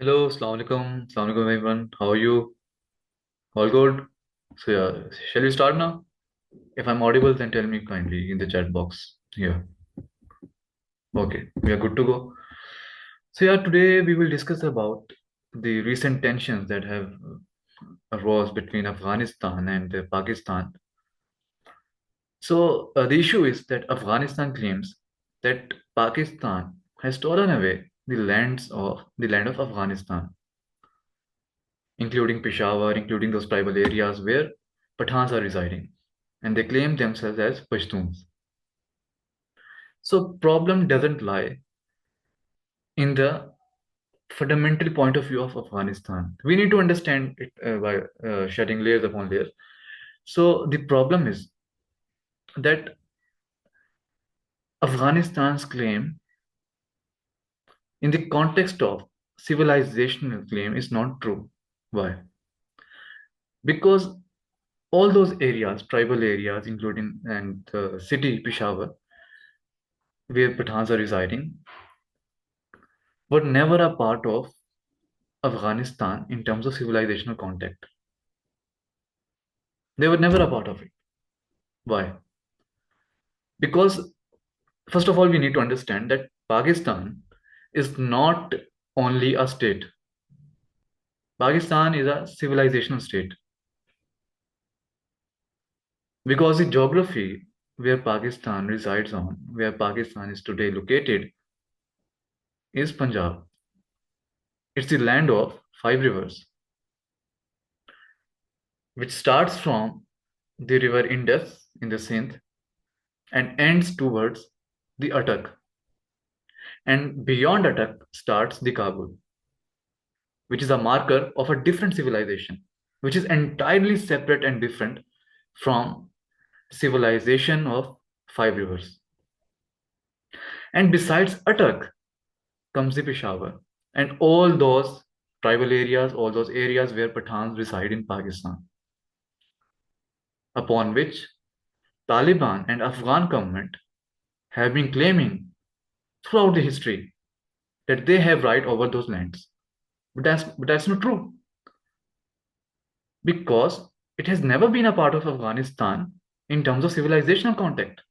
Hello, Assalamu alaikum everyone. How are you? All good? So yeah, shall we start now? If I'm audible, then tell me kindly in the chat box. Yeah. Okay, we are good to go. So yeah, today we will discuss about the recent tensions that have arose between Afghanistan and Pakistan. So the issue is that Afghanistan claims that Pakistan has stolen away the land of Afghanistan, including Peshawar, including those tribal areas where Pathans are residing, and they claim themselves as Pashtuns. So problem doesn't lie in the fundamental point of view of Afghanistan. We need to understand it by shedding layers upon layers. So the problem is that Afghanistan's claim in the context of civilizational claim is not true. Why? Because all those areas, tribal areas, including and the city Peshawar, where Pathans are residing, were never a part of Afghanistan in terms of civilizational contact. They were never a part of it. Why? Because, first of all, we need to understand that Pakistan is not only a state, Pakistan is a civilizational state. Because the geography where Pakistan resides on, where Pakistan is today located, is Punjab. It's the land of five rivers, which starts from the river Indus in the Sindh and ends towards the Attock. And beyond Attock starts the Kabul, which is a marker of a different civilization, which is entirely separate and different from civilization of five rivers. And besides Attock comes the Peshawar and all those tribal areas, all those areas where Pathans reside in Pakistan, upon which Taliban and Afghan government have been claiming throughout the history that they have right over those lands. But that's not true because it has never been a part of Afghanistan in terms of civilizational contact.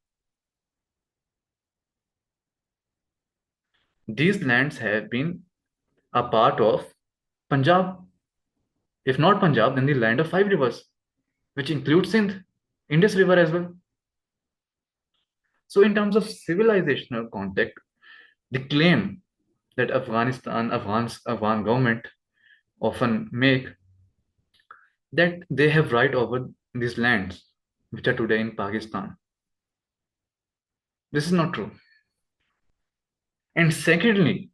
These lands have been a part of Punjab. If not Punjab, then the land of five rivers, which includes Sindh, Indus River as well. So, in terms of civilizational contact, the claim that Afghan government often make that they have right over these lands which are today in Pakistan. This is not true. And secondly,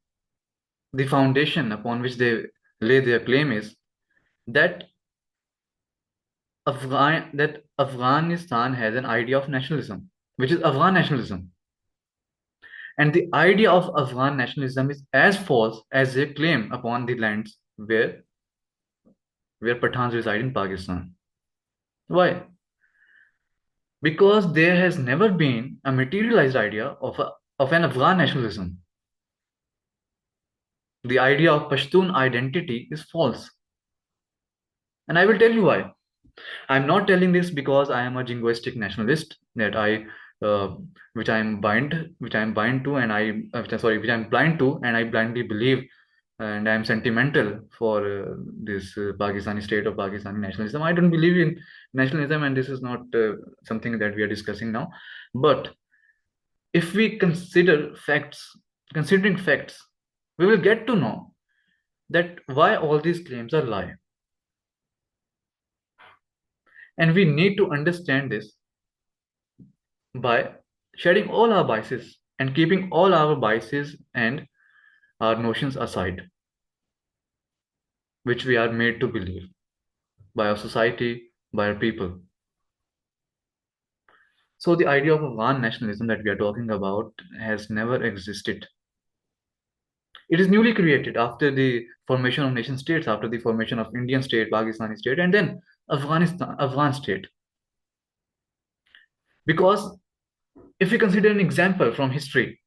the foundation upon which they lay their claim is that Afghanistan has an idea of nationalism, which is Afghan nationalism. And the idea of Afghan nationalism is as false as their claim upon the lands where Pathans reside in Pakistan. Why? Because there has never been a materialized idea of an Afghan nationalism. The idea of Pashtun identity is false. And I will tell you why. I'm not telling this because I am a jingoistic nationalist that uh, which I'm bind to, and which I'm blind to, and I blindly believe, and I'm sentimental for this Pakistani state or Pakistani nationalism. I don't believe in nationalism, and this is not something that we are discussing now. But if we considering facts, we will get to know that why all these claims are lie. And we need to understand this by shedding all our biases and keeping all our biases and our notions aside, which we are made to believe by our society, by our people. So the idea of a one nationalism that we are talking about has never existed. It is newly created after the formation of nation states, after the formation of Indian state, Pakistani state, and then Afghan state. Because if we consider an example from history,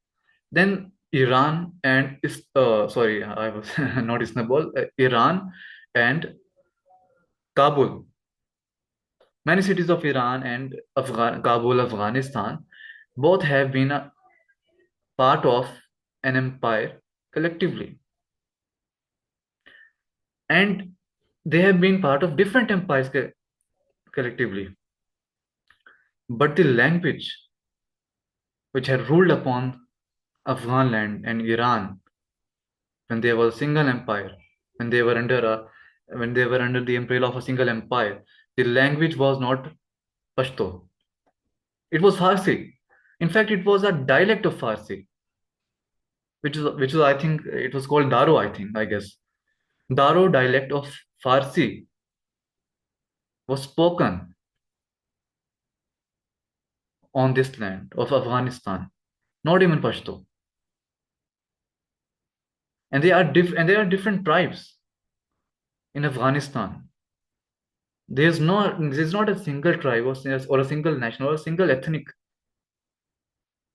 then Iran and sorry, I was not Istanbul, Iran and Kabul. Many cities of Iran and Kabul, Afghanistan, both have been a part of an empire collectively, and they have been part of different empires collectively. But the language which had ruled upon Afghan land and Iran when they were a single empire, when they were under when they were under the umbrella of a single empire, the language was not Pashto. It was Farsi. In fact, it was a dialect of Farsi, which is I think it was called Daro. I guess Daro dialect of Farsi was spoken on this land of Afghanistan, not even Pashto. And and there are different tribes in Afghanistan. There's not a single tribe or a single national or a single ethnic,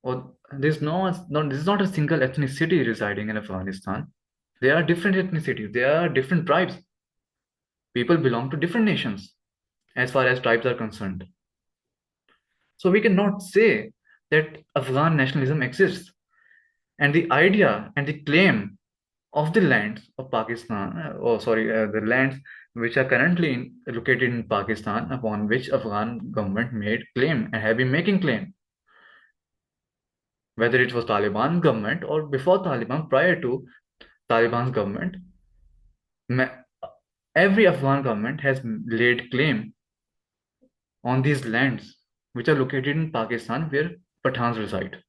or this is not a single ethnicity residing in Afghanistan. There are different ethnicities, there are different tribes. People belong to different nations as far as tribes are concerned. So we cannot say that Afghan nationalism exists. And the idea and the claim of the lands of Pakistan, the lands which are currently located in Pakistan, upon which Afghan government made claim and have been making claim, whether it was Taliban government or before Taliban, prior to Taliban's government, every Afghan government has laid claim on these lands which are located in Pakistan where Pathans reside.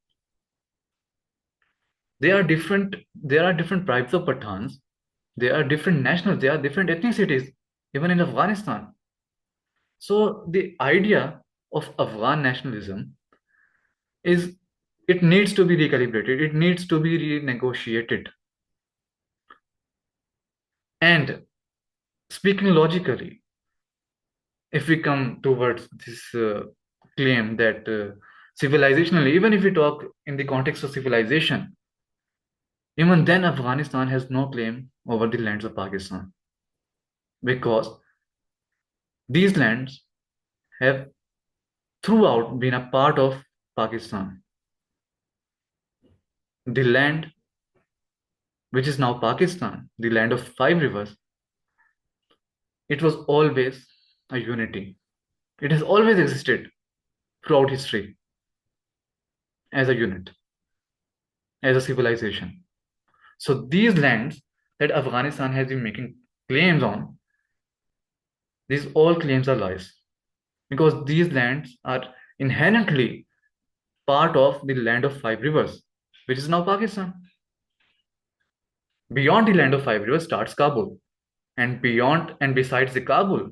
There are different tribes of Pathans. There are different nationals. There are different ethnicities, even in Afghanistan. So the idea of Afghan nationalism is it needs to be recalibrated. It needs to be renegotiated. And speaking logically, if we come towards this claim that civilizationally, even if we talk in the context of civilization, even then Afghanistan has no claim over the lands of Pakistan, because these lands have throughout been a part of Pakistan. The land which is now Pakistan, the land of five rivers, it was always a unity. It has always existed throughout history as a unit, as a civilization. So these lands that Afghanistan has been making claims on, these all claims are lies, because these lands are inherently part of the land of five rivers, which is now Pakistan. Beyond the land of five rivers starts Kabul, and beyond and besides the Kabul,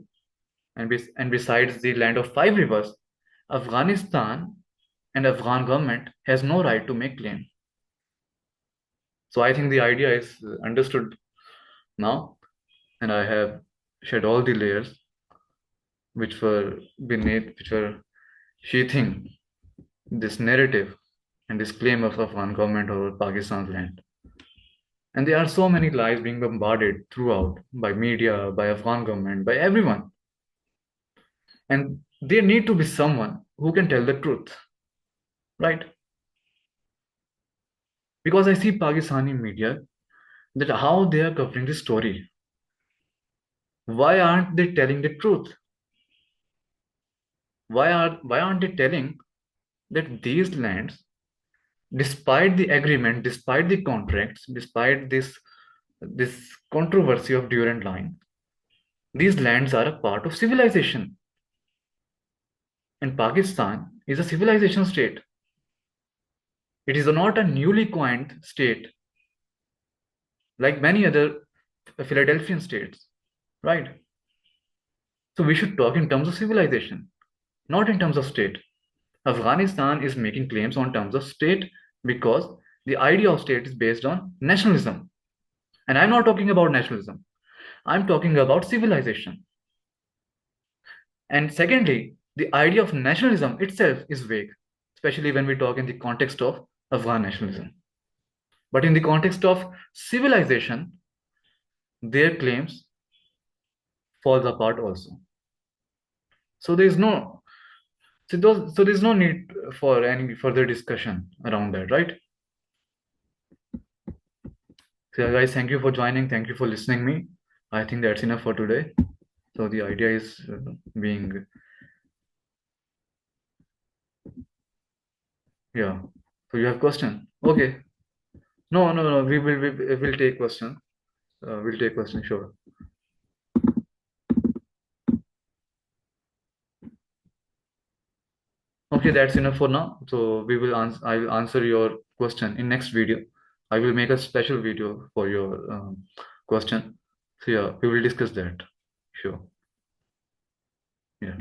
and besides the land of five rivers, Afghanistan and Afghan government has no right to make claim. So I think the idea is understood now, and I have shed all the layers which were which were sheathing this narrative and this claim of Afghan government over Pakistan's land. And there are so many lies being bombarded throughout by media, by Afghan government, by everyone. And there need to be someone who can tell the truth, right? Because I see Pakistani media that how they are covering the story. Why aren't they telling the truth? Why aren't they telling that these lands, despite the agreement, despite the contracts, despite this controversy of Durand Line, these lands are a part of civilization. And Pakistan is a civilization state. It is not a newly coined state like many other Philadelphian states, right? So we should talk in terms of civilization, not in terms of state. Afghanistan is making claims on terms of state because the idea of state is based on nationalism. And I'm not talking about nationalism, I'm talking about civilization. And secondly, the idea of nationalism itself is vague, especially when we talk in the context of Afghan nationalism. But in the context of civilization, their claims falls apart also. So there is no so there's no need for any further discussion around that, right? So guys, thank you for joining. Thank you for listening me. I think that's enough for today. So the idea is being yeah. So you have question? Okay. No, no, no. We will take question. We'll take question. Sure. Okay, that's enough for now. So we will answer. I will answer your question in next video. I will make a special video for your question. So yeah, we will discuss that. Sure. Yeah.